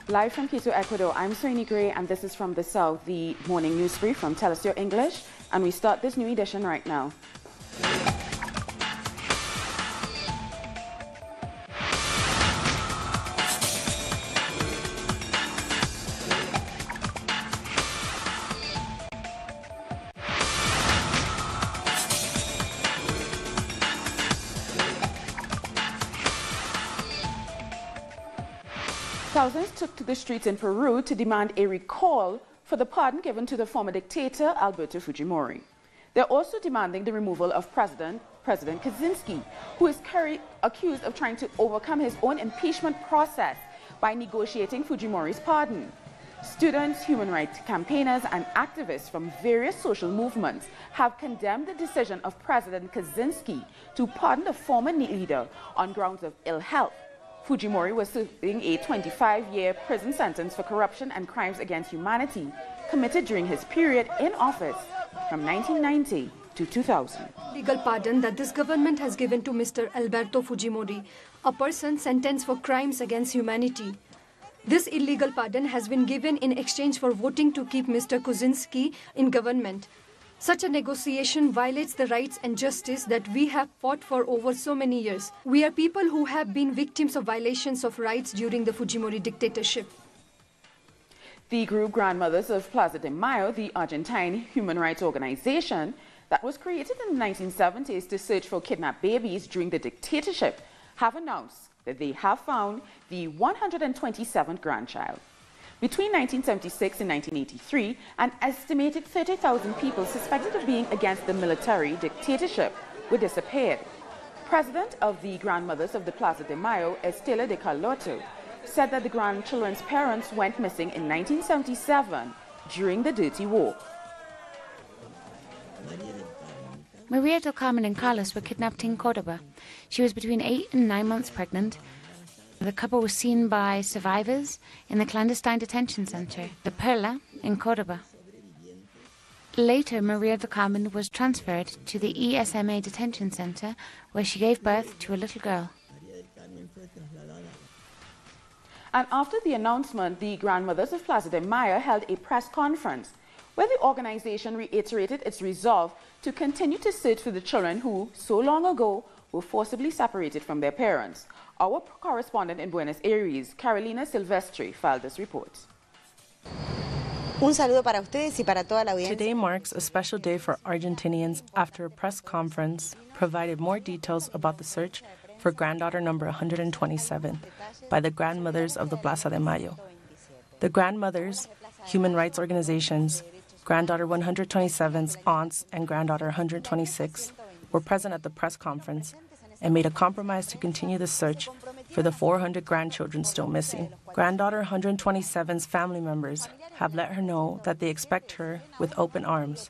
Live from Quito, Ecuador, I'm Soini Gray, and this is From the South, the morning news brief from Tell Us Your English, and we start this new edition right now. Thousands took to the streets in Peru to demand a recall for the pardon given to the former dictator Alberto Fujimori. They're also demanding the removal of President Kaczynski, who is accused of trying to overcome his own impeachment process by negotiating Fujimori's pardon. Students, human rights campaigners, and activists from various social movements have condemned the decision of President Kaczynski to pardon the former leader on grounds of ill health. Fujimori was serving a 25-year prison sentence for corruption and crimes against humanity committed during his period in office from 1990 to 2000. Legal pardon that this government has given to Mr. Alberto Fujimori, a person sentenced for crimes against humanity. This illegal pardon has been given in exchange for voting to keep Mr. Kaczynski in government. Such a negotiation violates the rights and justice that we have fought for over so many years. We are people who have been victims of violations of rights during the Fujimori dictatorship. The group Grandmothers of Plaza de Mayo, the Argentine human rights organization that was created in the 1970s to search for kidnapped babies during the dictatorship, have announced that they have found the 127th grandchild. Between 1976 and 1983, an estimated 30,000 people suspected of being against the military dictatorship were disappeared. President of the Grandmothers of the Plaza de Mayo, Estela de Carlotto, said that the grandchildren's parents went missing in 1977 during the Dirty War. Maria del Carmen and Carlos were kidnapped in Cordoba. She was between 8 and 9 months pregnant. The couple was seen by survivors in the clandestine detention center, the Perla, in Cordoba. Later, Maria del Carmen was transferred to the ESMA detention center, where she gave birth to a little girl. And after the announcement, the Grandmothers of Plaza de Mayo held a press conference where the organization reiterated its resolve to continue to search for the children who, so long ago, were forcibly separated from their parents. Our correspondent in Buenos Aires, Carolina Silvestri, filed this report. Today marks a special day for Argentinians after a press conference provided more details about the search for granddaughter number 127 by the Grandmothers of the Plaza de Mayo. The Grandmothers, human rights organizations, granddaughter 127's aunts and granddaughter 126 were present at the press conference and made a compromise to continue the search for the 400 grandchildren still missing. Granddaughter 127's family members have let her know that they expect her with open arms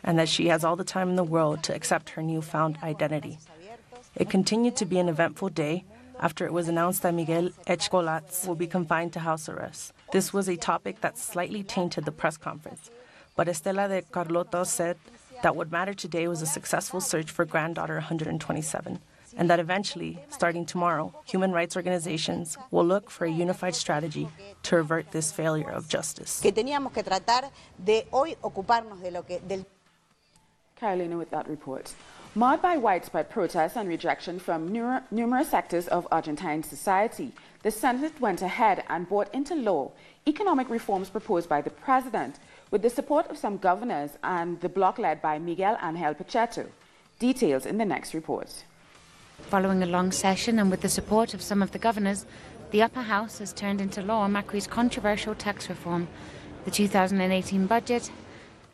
and that she has all the time in the world to accept her newfound identity. It continued to be an eventful day after it was announced that Miguel Echcolatz will be confined to house arrest. This was a topic that slightly tainted the press conference, but Estela de Carlotto said that what mattered today was a successful search for granddaughter 127, and that eventually, starting tomorrow, human rights organizations will look for a unified strategy to avert this failure of justice. Carolina with that report. Marred by widespread protests and rejection from numerous sectors of Argentine society, the Senate went ahead and brought into law economic reforms proposed by the president with the support of some governors and the bloc led by Miguel Ángel Pacheco. Details in the next report. Following a long session and with the support of some of the governors, the upper house has turned into law Macri's controversial tax reform, the 2018 budget,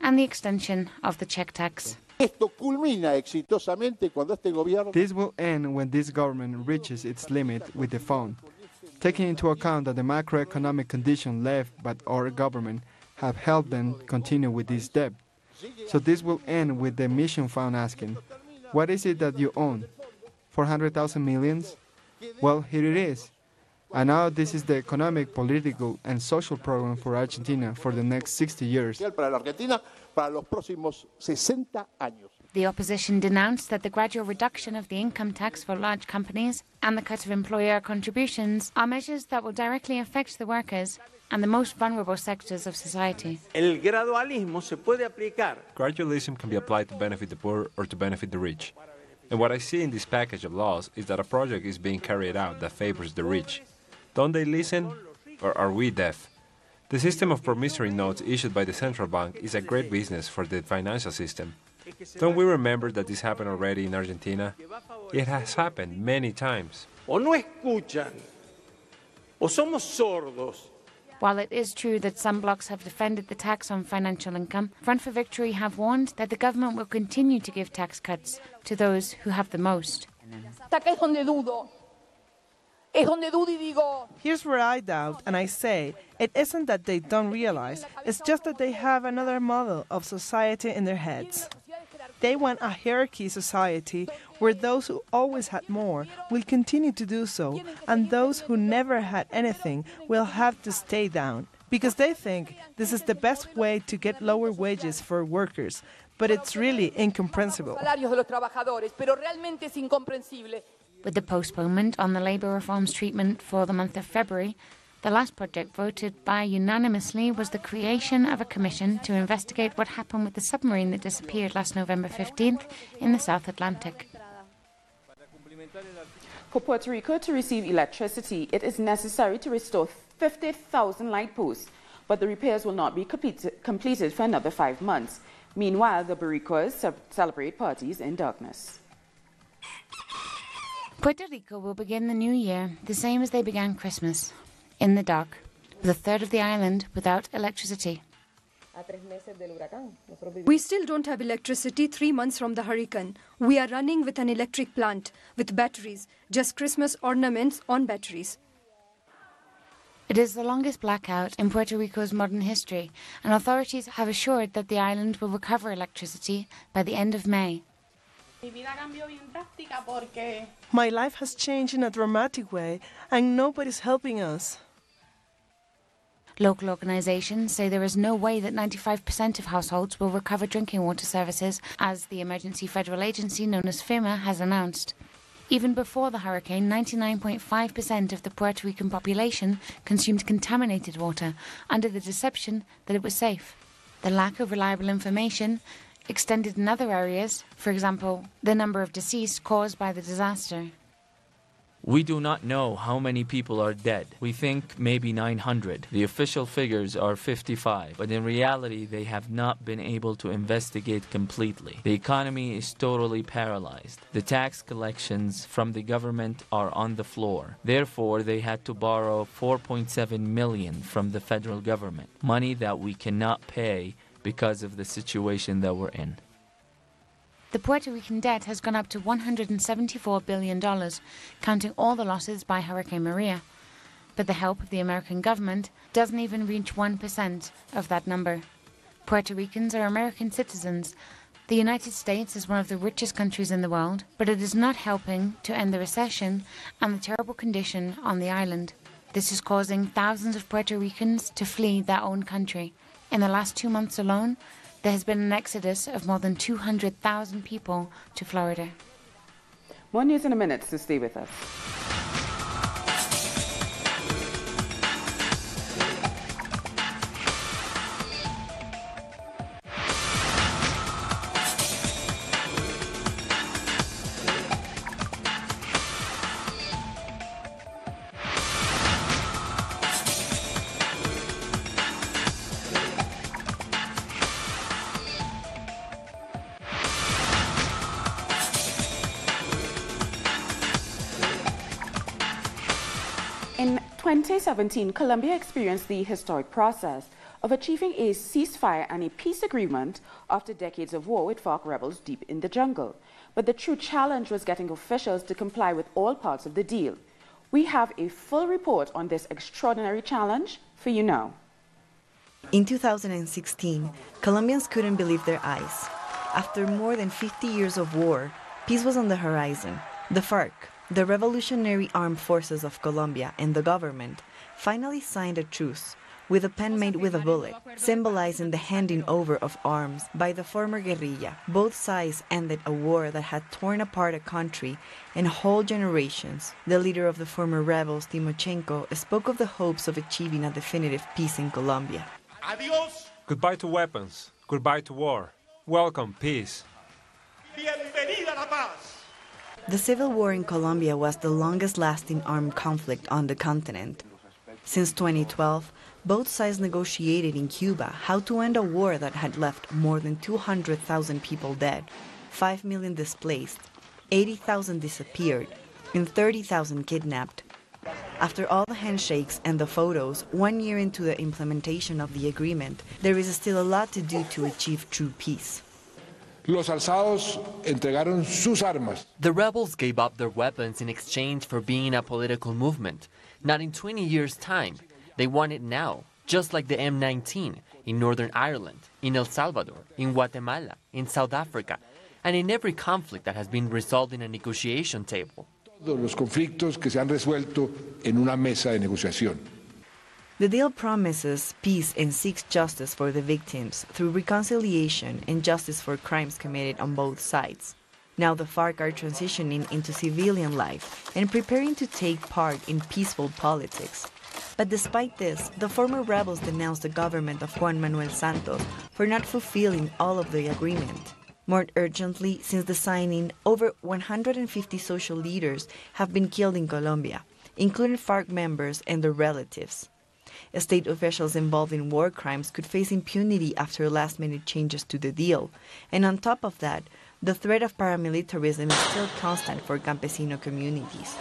and the extension of the check tax. This will end when this government reaches its limit with the fund, taking into account that the macroeconomic conditions left by our government have helped them continue with this debt. So this will end with the mission fund asking, what is it that you own? 400,000 millions? Well, here it is. And now this is the economic, political, and social program for Argentina for the next 60 years. The opposition denounced that the gradual reduction of the income tax for large companies and the cut of employer contributions are measures that will directly affect the workers and the most vulnerable sectors of society. Gradualism can be applied to benefit the poor or to benefit the rich. And what I see in this package of laws is that a project is being carried out that favors the rich. Don't they listen, or are we deaf? The system of promissory notes issued by the central bank is a great business for the financial system. Don't we remember that this happened already in Argentina? It has happened many times. While it is true that some blocs have defended the tax on financial income, Front for Victory have warned that the government will continue to give tax cuts to those who have the most. Here's where I doubt, and I say, it isn't that they don't realize, it's just that they have another model of society in their heads. They want a hierarchy society where those who always had more will continue to do so, and those who never had anything will have to stay down, because they think this is the best way to get lower wages for workers, but it's really incomprehensible. With the postponement on the labour reforms treatment for the month of February, the last project voted by unanimously was the creation of a commission to investigate what happened with the submarine that disappeared last November 15th in the South Atlantic. For Puerto Rico to receive electricity, it is necessary to restore 50,000 light posts, but the repairs will not be completed for another 5 months. Meanwhile, the Boricuas celebrate parties in darkness. Puerto Rico will begin the new year the same as they began Christmas, in the dark, with a third of the island without electricity. We still don't have electricity 3 months from the hurricane. We are running with an electric plant, with batteries, just Christmas ornaments on batteries. It is the longest blackout in Puerto Rico's modern history, and authorities have assured that the island will recover electricity by the end of May. My life has changed in a dramatic way, and nobody's helping us. Local organisations say there is no way that 95% of households will recover drinking water services, as the emergency federal agency known as FEMA has announced. Even before the hurricane, 99.5% of the Puerto Rican population consumed contaminated water under the deception that it was safe. The lack of reliable information extended in other areas, for example, the number of deceased caused by the disaster. We do not know how many people are dead. We think maybe 900. The official figures are 55, but in reality they have not been able to investigate completely. The economy is totally paralyzed. The tax collections from the government are on the floor. Therefore, they had to borrow $4.7 million from the federal government, money that we cannot pay because of the situation that we're in. The Puerto Rican debt has gone up to $174 billion, counting all the losses by Hurricane Maria. But the help of the American government doesn't even reach 1% of that number. Puerto Ricans are American citizens. The United States is one of the richest countries in the world, but it is not helping to end the recession and the terrible condition on the island. This is causing thousands of Puerto Ricans to flee their own country. In the last 2 months alone, there has been an exodus of more than 200,000 people to Florida. More news in a minute, so stay with us. In 2017, Colombia experienced the historic process of achieving a ceasefire and a peace agreement after decades of war with FARC rebels deep in the jungle. But the true challenge was getting officials to comply with all parts of the deal. We have a full report on this extraordinary challenge for you now. In 2016, Colombians couldn't believe their eyes. After more than 50 years of war, peace was on the horizon. The FARC, the Revolutionary Armed Forces of Colombia, and the government finally signed a truce, with a pen made with a bullet, symbolizing the handing over of arms by the former guerrilla. Both sides ended a war that had torn apart a country and whole generations. The leader of the former rebels, Timochenko, spoke of the hopes of achieving a definitive peace in Colombia. Adios. Goodbye to weapons. Goodbye to war. Welcome, peace. Bienvenida la paz. The civil war in Colombia was the longest-lasting armed conflict on the continent. Since 2012, both sides negotiated in Cuba how to end a war that had left more than 200,000 people dead, 5 million displaced, 80,000 disappeared, and 30,000 kidnapped. After all the handshakes and the photos, 1 year into the implementation of the agreement, there is still a lot to do to achieve true peace. Los alzados entregaron sus armas. The rebels gave up their weapons in exchange for being a political movement. Not in 20 years' time. They want it now, just like the M19 in Northern Ireland, in El Salvador, in Guatemala, in South Africa, and in every conflict that has been resolved in a negotiation table. Todos los conflictos que se han resuelto en una mesa de negociación. The deal promises peace and seeks justice for the victims through reconciliation and justice for crimes committed on both sides. Now the FARC are transitioning into civilian life and preparing to take part in peaceful politics. But despite this, the former rebels denounced the government of Juan Manuel Santos for not fulfilling all of the agreement. More urgently, since the signing, over 150 social leaders have been killed in Colombia, including FARC members and their relatives. State officials involved in war crimes could face impunity after last-minute changes to the deal. And on top of that, the threat of paramilitarism is still constant for campesino communities.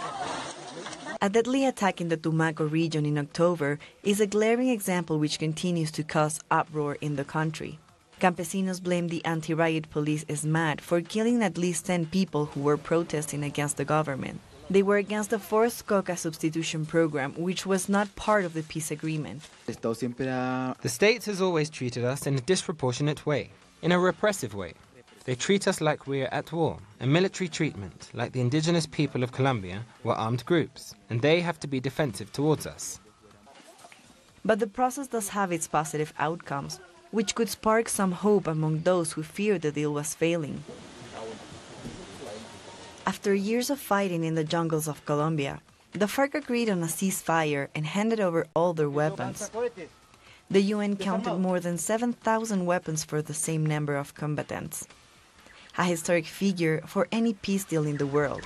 A deadly attack in the Tumaco region in October is a glaring example which continues to cause uproar in the country. Campesinos blame the anti-riot police SMAT for killing at least 10 people who were protesting against the government. They were against the forced coca substitution program, which was not part of the peace agreement. The state has always treated us in a disproportionate way, in a repressive way. They treat us like we are at war, a military treatment, like the indigenous people of Colombia were armed groups, and they have to be defensive towards us. But the process does have its positive outcomes, which could spark some hope among those who feared the deal was failing. After years of fighting in the jungles of Colombia, the FARC agreed on a ceasefire and handed over all their weapons. The UN counted more than 7,000 weapons for the same number of combatants, a historic figure for any peace deal in the world.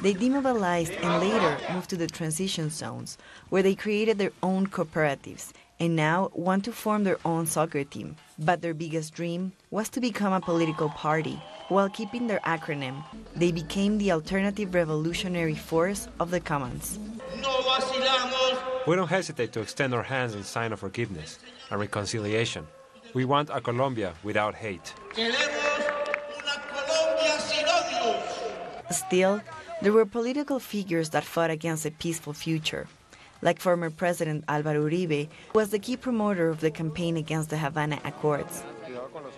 They demobilized and later moved to the transition zones, where they created their own cooperatives and now want to form their own soccer team. But their biggest dream was to become a political party. While keeping their acronym, they became the Alternative Revolutionary Force of the Commons. We don't hesitate to extend our hands in sign of forgiveness and reconciliation. We want a Colombia without hate. Still, there were political figures that fought against a peaceful future, like former President Álvaro Uribe, who was the key promoter of the campaign against the Havana Accords.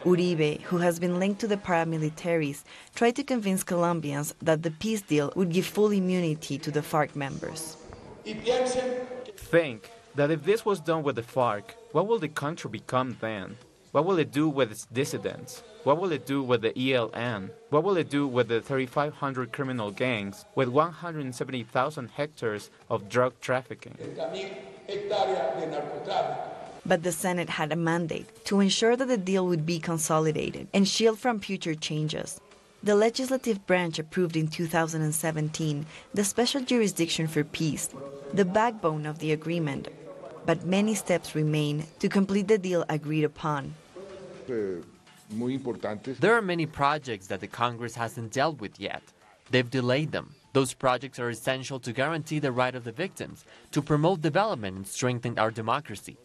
Uribe, who has been linked to the paramilitaries, tried to convince Colombians that the peace deal would give full immunity to the FARC members. Think that if this was done with the FARC, what will the country become then? What will it do with its dissidents? What will it do with the ELN? What will it do with the 3,500 criminal gangs, with 170,000 hectares of drug trafficking? But the Senate had a mandate to ensure that the deal would be consolidated and shield from future changes. The legislative branch approved in 2017 the special jurisdiction for peace, the backbone of the agreement. But many steps remain to complete the deal agreed upon. There are many projects that the Congress hasn't dealt with yet. They've delayed them. Those projects are essential to guarantee the right of the victims, to promote development and strengthen our democracy.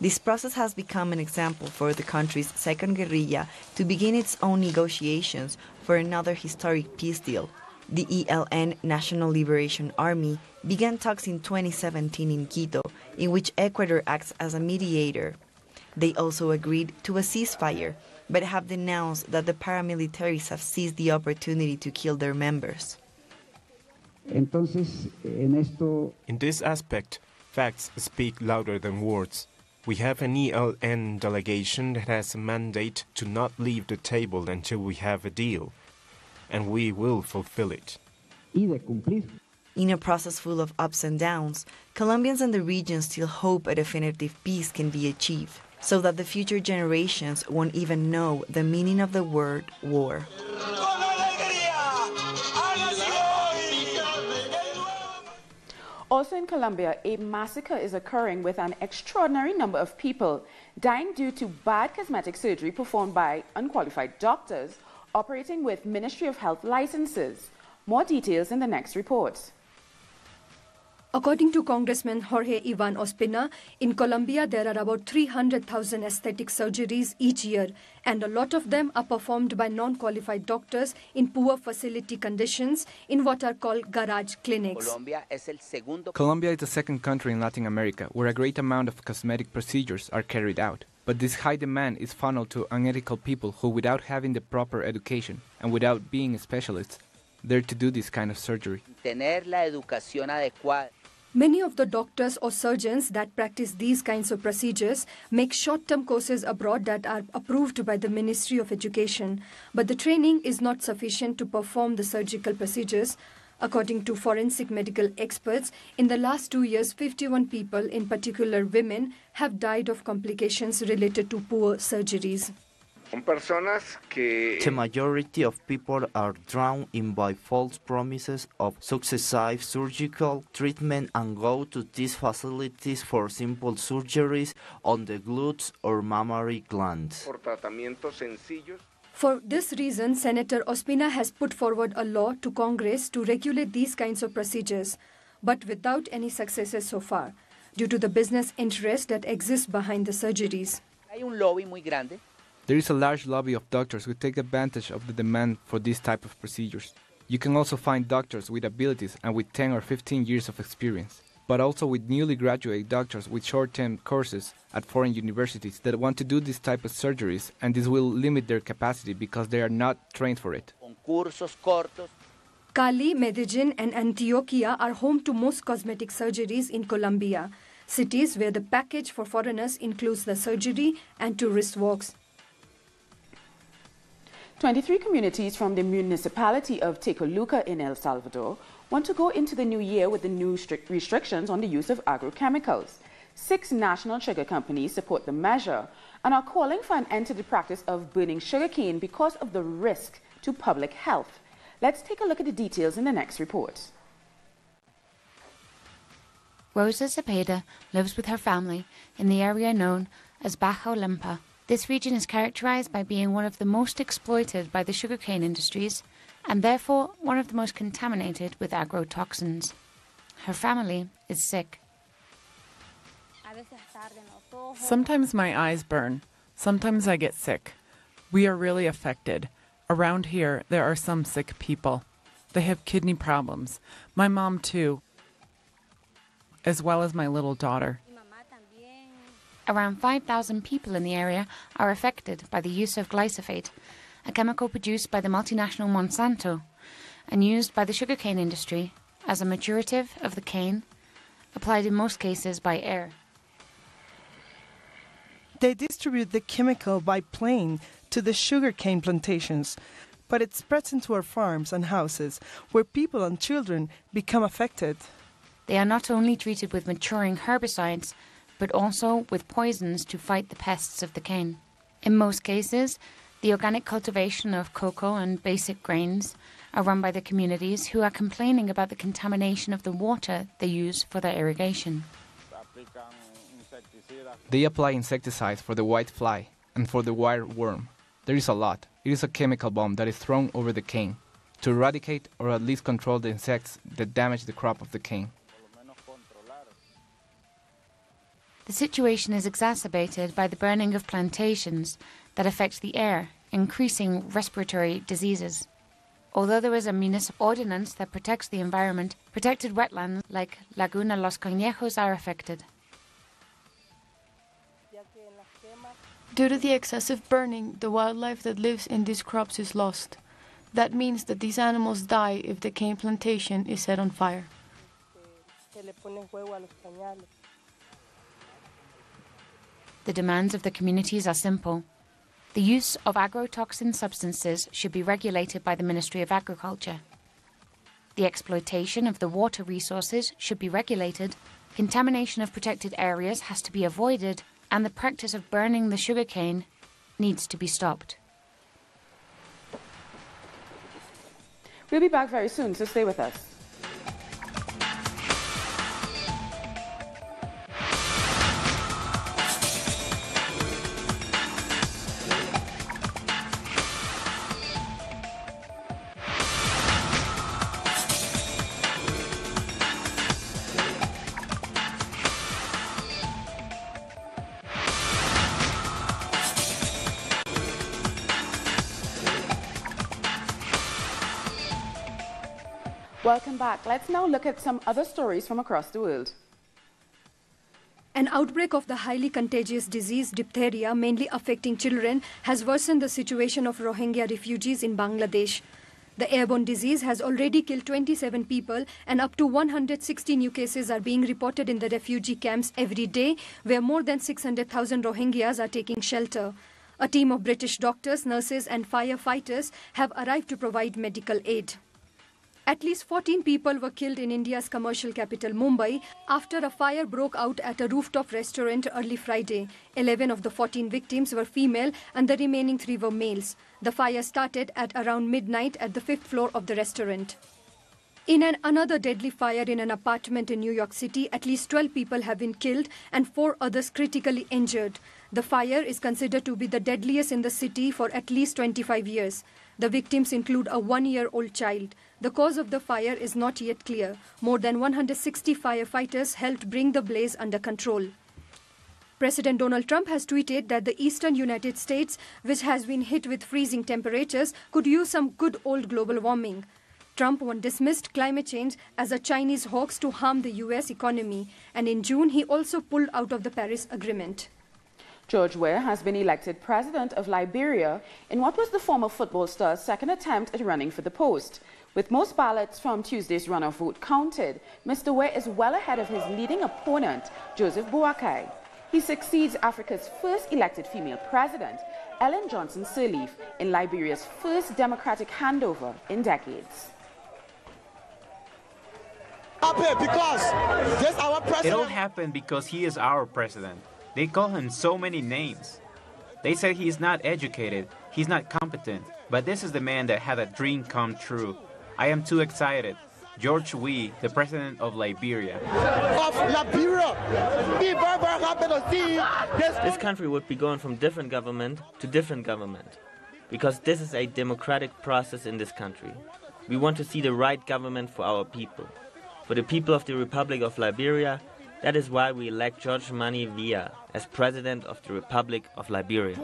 This process has become an example for the country's second guerrilla to begin its own negotiations for another historic peace deal. The ELN National Liberation Army began talks in 2017 in Quito, in which Ecuador acts as a mediator. They also agreed to a ceasefire, but have denounced that the paramilitaries have seized the opportunity to kill their members. In this aspect, Facts speak louder than words. We have an ELN delegation that has a mandate to not leave the table until we have a deal, and we will fulfill it. In a process full of ups and downs, Colombians and the region still hope a definitive peace can be achieved, so that the future generations won't even know the meaning of the word war. Also in Colombia, a massacre is occurring with an extraordinary number of people dying due to bad cosmetic surgery performed by unqualified doctors operating with Ministry of Health licenses. More details in the next report. According to Congressman Jorge Ivan Ospina, in Colombia there are about 300,000 aesthetic surgeries each year, and a lot of them are performed by non-qualified doctors in poor facility conditions in what are called garage clinics. Colombia is the second country in Latin America where a great amount of cosmetic procedures are carried out. But this high demand is funneled to unethical people who, without having the proper education and without being specialists, dare to do this kind of surgery. Many of the doctors or surgeons that practice these kinds of procedures make short-term courses abroad that are approved by the Ministry of Education, but the training is not sufficient to perform the surgical procedures. According to forensic medical experts, in the last 2 years, 51 people, in particular women, have died of complications related to poor surgeries. The majority of people are drawn in by false promises of successive surgical treatment and go to these facilities for simple surgeries on the glutes or mammary glands. For this reason, Senator Ospina has put forward a law to Congress to regulate these kinds of procedures, but without any successes so far, due to the business interest that exists behind the surgeries. There is a large lobby of doctors who take advantage of the demand for this type of procedures. You can also find doctors with abilities and with 10 or 15 years of experience, but also with newly graduated doctors with short-term courses at foreign universities that want to do this type of surgeries, and this will limit their capacity because they are not trained for it. Cali, Medellin and Antioquia are home to most cosmetic surgeries in Colombia, cities where the package for foreigners includes the surgery and tourist walks. 23 communities from the municipality of Tecoluca in El Salvador want to go into the new year with the new strict restrictions on the use of agrochemicals. 6 national sugar companies support the measure and are calling for an end to the practice of burning sugarcane because of the risk to public health. Let's take a look at the details in the next report. Rosa Cepeda lives with her family in the area known as Baja Olimpa. This region is characterized by being one of the most exploited by the sugarcane industries and therefore one of the most contaminated with agrotoxins. Her family is sick. Sometimes my eyes burn. Sometimes I get sick. We are really affected. Around here, there are some sick people. They have kidney problems. My mom too, as well as my little daughter. Around 5,000 people in the area are affected by the use of glyphosate, a chemical produced by the multinational Monsanto and used by the sugarcane industry as a maturative of the cane, applied in most cases by air. They distribute the chemical by plane to the sugarcane plantations, but it spreads into our farms and houses, where people and children become affected. They are not only treated with maturing herbicides, but also with poisons to fight the pests of the cane. In most cases, the organic cultivation of cocoa and basic grains are run by the communities who are complaining about the contamination of the water they use for their irrigation. They apply insecticides for the white fly and for the wire worm. There is a lot. It is a chemical bomb that is thrown over the cane to eradicate or at least control the insects that damage the crop of the cane. The situation is exacerbated by the burning of plantations that affect the air, increasing respiratory diseases. Although there is a municipal ordinance that protects the environment, protected wetlands like Laguna Los Conejos are affected. Due to the excessive burning, the wildlife that lives in these crops is lost. That means that these animals die if the cane plantation is set on fire. The demands of the communities are simple. The use of agrotoxin substances should be regulated by the Ministry of Agriculture. The exploitation of the water resources should be regulated. Contamination of protected areas has to be avoided, and the practice of burning the sugarcane needs to be stopped. We'll be back very soon, so stay with us. Welcome back. Let's now look at some other stories from across the world. An outbreak of the highly contagious disease diphtheria, mainly affecting children, has worsened the situation of Rohingya refugees in Bangladesh. The airborne disease has already killed 27 people, and up to 160 new cases are being reported in the refugee camps every day, where more than 600,000 Rohingyas are taking shelter. A team of British doctors, nurses and firefighters have arrived to provide medical aid. At least 14 people were killed in India's commercial capital Mumbai after a fire broke out at a rooftop restaurant early Friday. 11 of the 14 victims were female and the remaining 3 were males. The fire started at around midnight at the 5th floor of the restaurant. In another deadly fire in an apartment in New York City, at least 12 people have been killed and 4 others critically injured. The fire is considered to be the deadliest in the city for at least 25 years. The victims include a 1-year-old child. The cause of the fire is not yet clear. More than 160 firefighters helped bring the blaze under control. President Donald Trump has tweeted that the eastern United States, which has been hit with freezing temperatures, could use some good old global warming. Trump dismissed climate change as a Chinese hoax to harm the U.S. economy, and in June he also pulled out of the Paris Agreement. George Weah has been elected president of Liberia in what was the former football star's second attempt at running for the post. With most ballots from Tuesday's runoff vote counted, Mr. Weah is well ahead of his leading opponent, Joseph Boakai. He succeeds Africa's first elected female president, Ellen Johnson Sirleaf, in Liberia's first democratic handover in decades. It all happened because he is our president. They call him so many names. They say he's not educated, he's not competent, but this is the man that had a dream come true. I am too excited. George Weah, the president of Liberia. This country would be going from different government to different government, because this is a democratic process in this country. We want to see the right government for our people. For the people of the Republic of Liberia, that is why we elect George Mani Weah as President of the Republic of Liberia.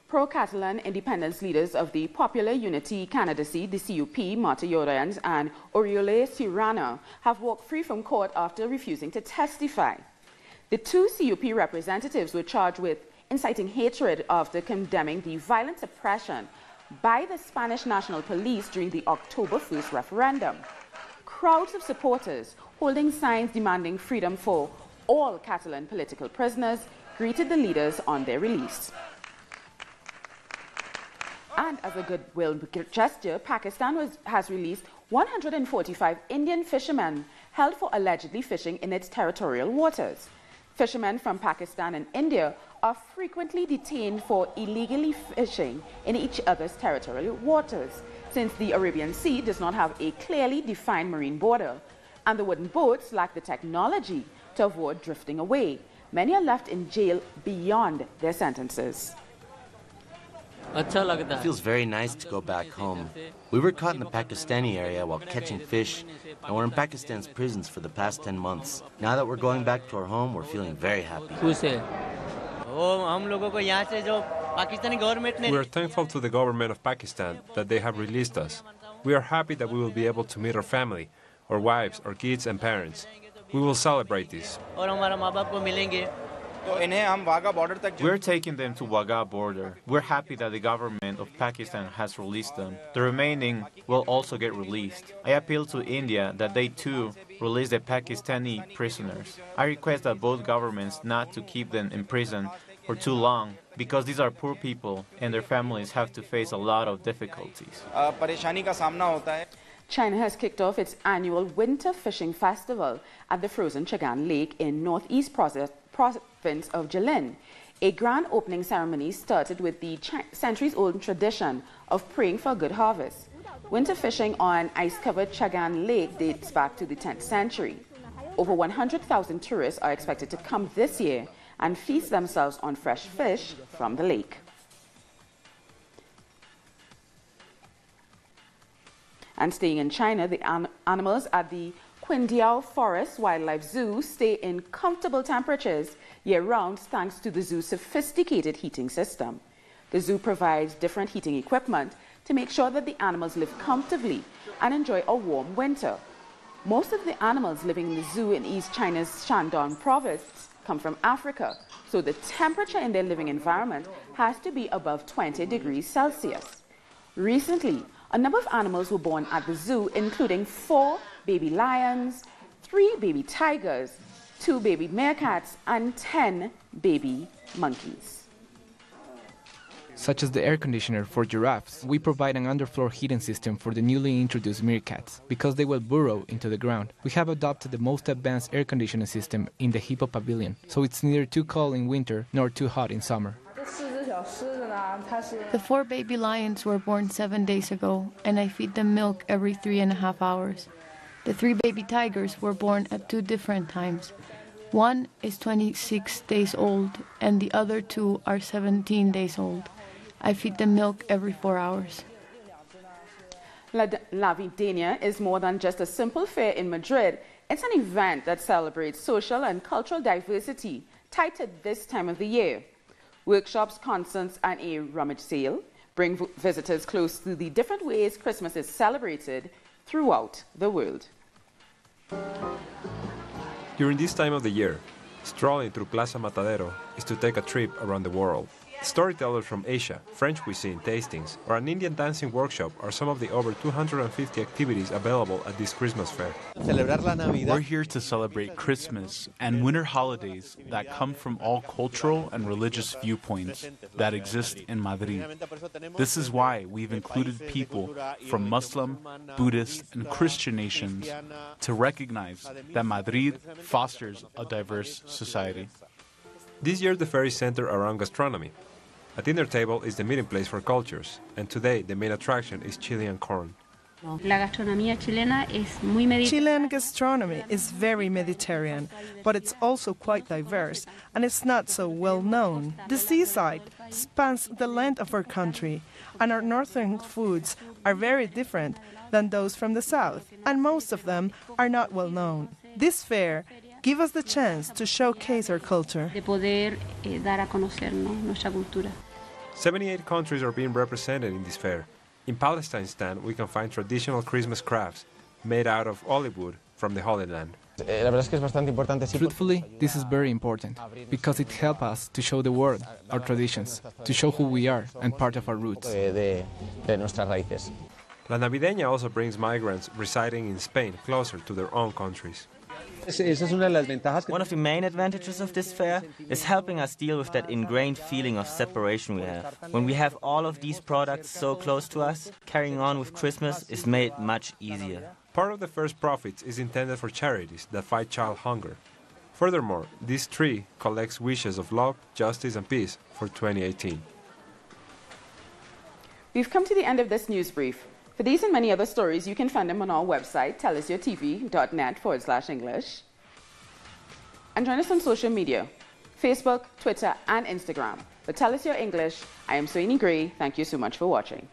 Pro-Catalan independence leaders of the Popular Unity candidacy, the CUP, Marta Llorens and Oriol Sirana, have walked free from court after refusing to testify. The 2 CUP representatives were charged with inciting hatred after condemning the violent suppression by the Spanish National Police during the October 1st referendum. Crowds of supporters holding signs demanding freedom for all Catalan political prisoners greeted the leaders on their release. And as a goodwill gesture, Pakistan has released 145 Indian fishermen held for allegedly fishing in its territorial waters. Fishermen from Pakistan and India are frequently detained for illegally fishing in each other's territorial waters, since the Arabian Sea does not have a clearly defined marine border, and the wooden boats lack the technology to avoid drifting away. Many are left in jail beyond their sentences. It feels very nice to go back home. We were caught in the Pakistani area while catching fish, and we're in Pakistan's prisons for the past 10 months. Now that we're going back to our home, we're feeling very happy. We are thankful to the government of Pakistan that they have released us. We are happy that we will be able to meet our family, our wives, our kids and parents. We will celebrate this. We're taking them to Wagah border. We're happy that the government of Pakistan has released them. The remaining will also get released. I appeal to India that they too release the Pakistani prisoners. I request that both governments not to keep them in prison for too long, because these are poor people and their families have to face a lot of difficulties. China has kicked off its annual winter fishing festival at the frozen Chagan Lake in northeast province of Jilin. A grand opening ceremony started with the centuries-old tradition of praying for a good harvest. Winter fishing on ice-covered Chagan Lake dates back to the 10th century. Over 100,000 tourists are expected to come this year and feast themselves on fresh fish from the lake. And staying in China, the animals at the Qindiao Forest Wildlife Zoo stay in comfortable temperatures year-round thanks to the zoo's sophisticated heating system. The zoo provides different heating equipment to make sure that the animals live comfortably and enjoy a warm winter. Most of the animals living in the zoo in East China's Shandong province come from Africa, so the temperature in their living environment has to be above 20 degrees Celsius. Recently, a number of animals were born at the zoo, including 4 baby lions, 3 baby tigers, 2 baby meerkats, and 10 baby monkeys. Such as the air conditioner for giraffes, we provide an underfloor heating system for the newly introduced meerkats, because they will burrow into the ground. We have adopted the most advanced air conditioning system in the hippo pavilion, so it's neither too cold in winter nor too hot in summer. The 4 baby lions were born 7 days ago, and I feed them milk every 3.5 hours. The 3 baby tigers were born at 2 different times. One is 26 days old, and the other 2 are 17 days old. I feed them milk every 4 hours. La Navideña is more than just a simple fair in Madrid. It's an event that celebrates social and cultural diversity tied to this time of the year. Workshops, concerts, and a rummage sale bring visitors close to the different ways Christmas is celebrated throughout the world. During this time of the year, strolling through Plaza Matadero is to take a trip around the world. Storytellers from Asia, French cuisine tastings, or an Indian dancing workshop are some of the over 250 activities available at this Christmas fair. We're here to celebrate Christmas and winter holidays that come from all cultural and religious viewpoints that exist in Madrid. This is why we've included people from Muslim, Buddhist, and Christian nations to recognize that Madrid fosters a diverse society. This year the fair is centered around gastronomy. A dinner table is the meeting place for cultures, and today the main attraction is Chilean corn. Chilean gastronomy is very Mediterranean, but it's also quite diverse, and it's not so well known. The seaside spans the length of our country, and our northern foods are very different than those from the south, and most of them are not well known. This fair gives us the chance to showcase our culture. 78 countries are being represented in this fair. In Palestine's stand, we can find traditional Christmas crafts made out of olive wood from the Holy Land. Truthfully, this is very important, because it helps us to show the world our traditions, to show who we are and part of our roots. La Navideña also brings migrants residing in Spain closer to their own countries. One of the main advantages of this fair is helping us deal with that ingrained feeling of separation we have. When we have all of these products so close to us, carrying on with Christmas is made much easier. Part of the fair's profits is intended for charities that fight child hunger. Furthermore, this tree collects wishes of love, justice, and peace for 2018. We've come to the end of this news brief. For these and many other stories, you can find them on our website, tellusyourtv.net/English. And join us on social media, Facebook, Twitter, and Instagram. For Tell Us Your English, I am Soini Gray. Thank you so much for watching.